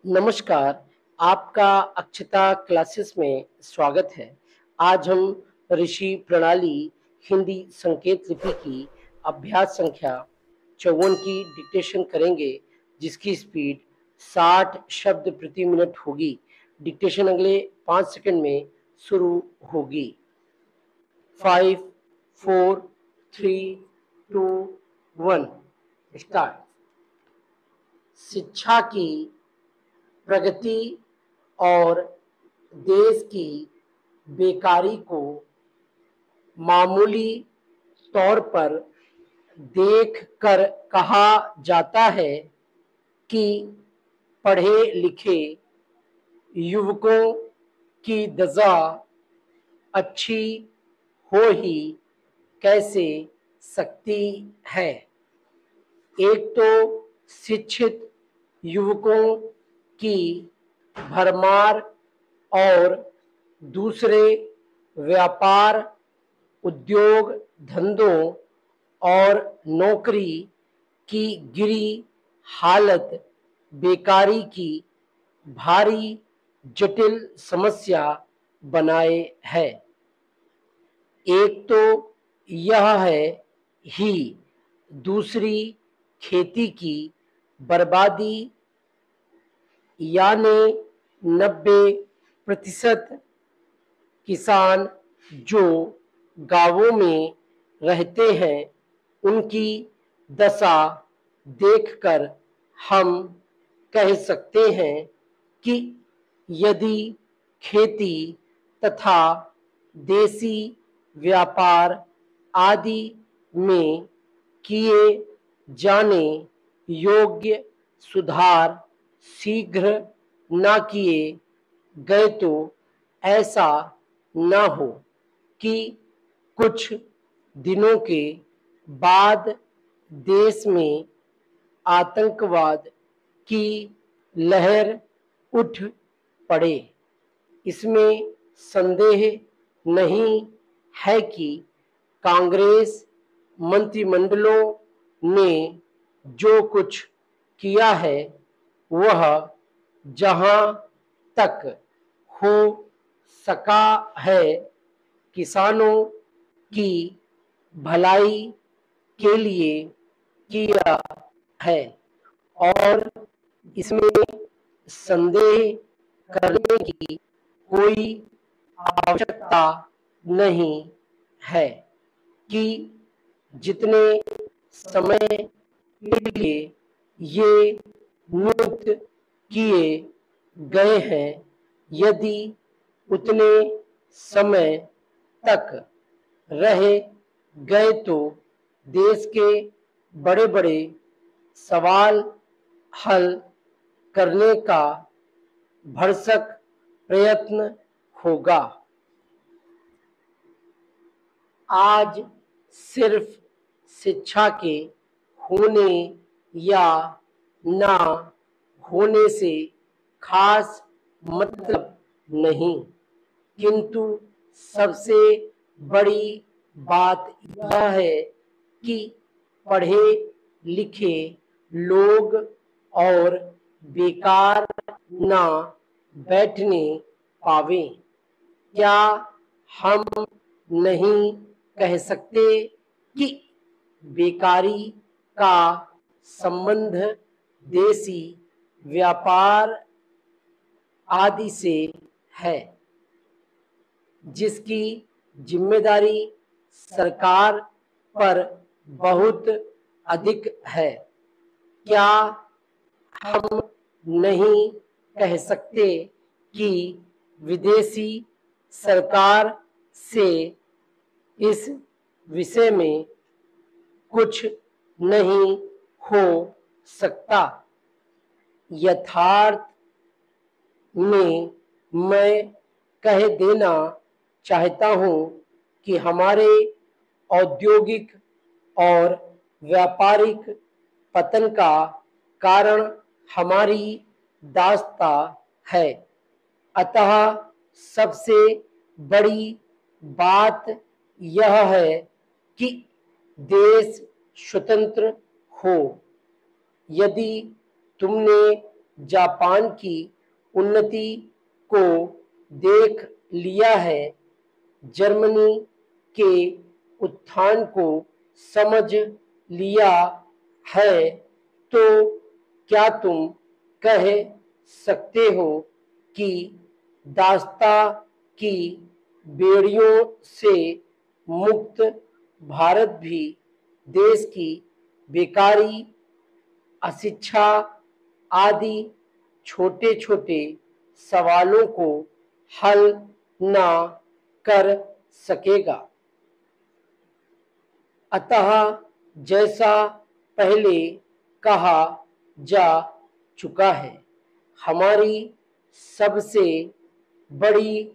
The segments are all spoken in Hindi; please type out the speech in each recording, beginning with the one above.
नमस्कार, आपका अक्षता क्लासेस में स्वागत है। आज हम ऋषि प्रणाली हिंदी संकेत लिपि की अभ्यास संख्या 54 की डिक्टेशन करेंगे, जिसकी स्पीड 60 शब्द प्रति मिनट होगी। डिक्टेशन अगले 5 सेकंड में शुरू होगी। 5, 4, 3, 2, 1 स्टार्ट। शिक्षा की प्रगति और देश की बेकारी को मामूली तौर पर देखकर कहा जाता है कि पढ़े लिखे युवकों की दशा अच्छी हो ही कैसे सकती है। एक तो शिक्षित युवकों की भरमार और दूसरे व्यापार, उद्योग धंधों और नौकरी की गिरी हालत बेकारी की भारी जटिल समस्या बनाए है। एक तो यह है ही, दूसरी खेती की बर्बादी, यानी 90% किसान जो गांवों में रहते हैं, उनकी दशा देखकर हम कह सकते हैं कि यदि खेती तथा देसी व्यापार आदि में किए जाने योग्य सुधार शीघ्र न किए गए तो ऐसा न हो कि कुछ दिनों के बाद देश में आतंकवाद की लहर उठ पड़े। इसमें संदेह नहीं है कि कांग्रेस मंत्रिमंडलों ने जो कुछ किया है वह जहां तक हो सका है किसानों की भलाई के लिए किया है, और इसमें संदेह करने की कोई आवश्यकता नहीं है कि जितने समय के लिए ये नियुक्त किए गए हैं, यदि उतने समय तक रह गए तो देश के बड़े बड़े सवाल हल करने का भरसक प्रयत्न होगा। आज सिर्फ शिक्षा के होने या ना होने से खास मतलब नहीं, किंतु सबसे बड़ी बात यह है कि पढ़े लिखे लोग और बेकार ना बैठने पावे। क्या हम नहीं कह सकते कि बेकारी का संबंध देसी व्यापार आदि से है, जिसकी जिम्मेदारी सरकार पर बहुत अधिक है? क्या हम नहीं कह सकते कि विदेशी सरकार से इस विषय में कुछ नहीं हो सकता? यथार्थ में मैं कह देना चाहता हूं कि हमारे औद्योगिक और व्यापारिक पतन का कारण हमारी दास्ता है। अतः सबसे बड़ी बात यह है कि देश स्वतंत्र हो। यदि तुमने जापान की उन्नति को देख लिया है, जर्मनी के उत्थान को समझ लिया है, तो क्या तुम कह सकते हो कि दास्ता की बेड़ियों से मुक्त भारत भी देश की बेकारी, अशिक्षा आदि छोटे छोटे सवालों को हल ना कर सकेगा? अतः जैसा पहले कहा जा चुका है, हमारी सबसे बड़ी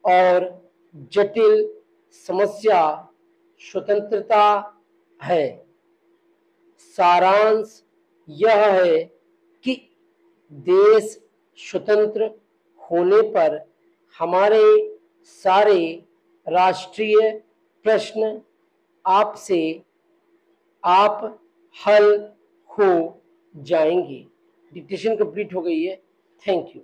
और जटिल समस्या स्वतंत्रता है। सारांश यह है कि देश स्वतंत्र होने पर हमारे सारे राष्ट्रीय प्रश्न आपसे आप हल हो जाएंगे। डिक्टेशन कंप्लीट हो गई है। Thank you.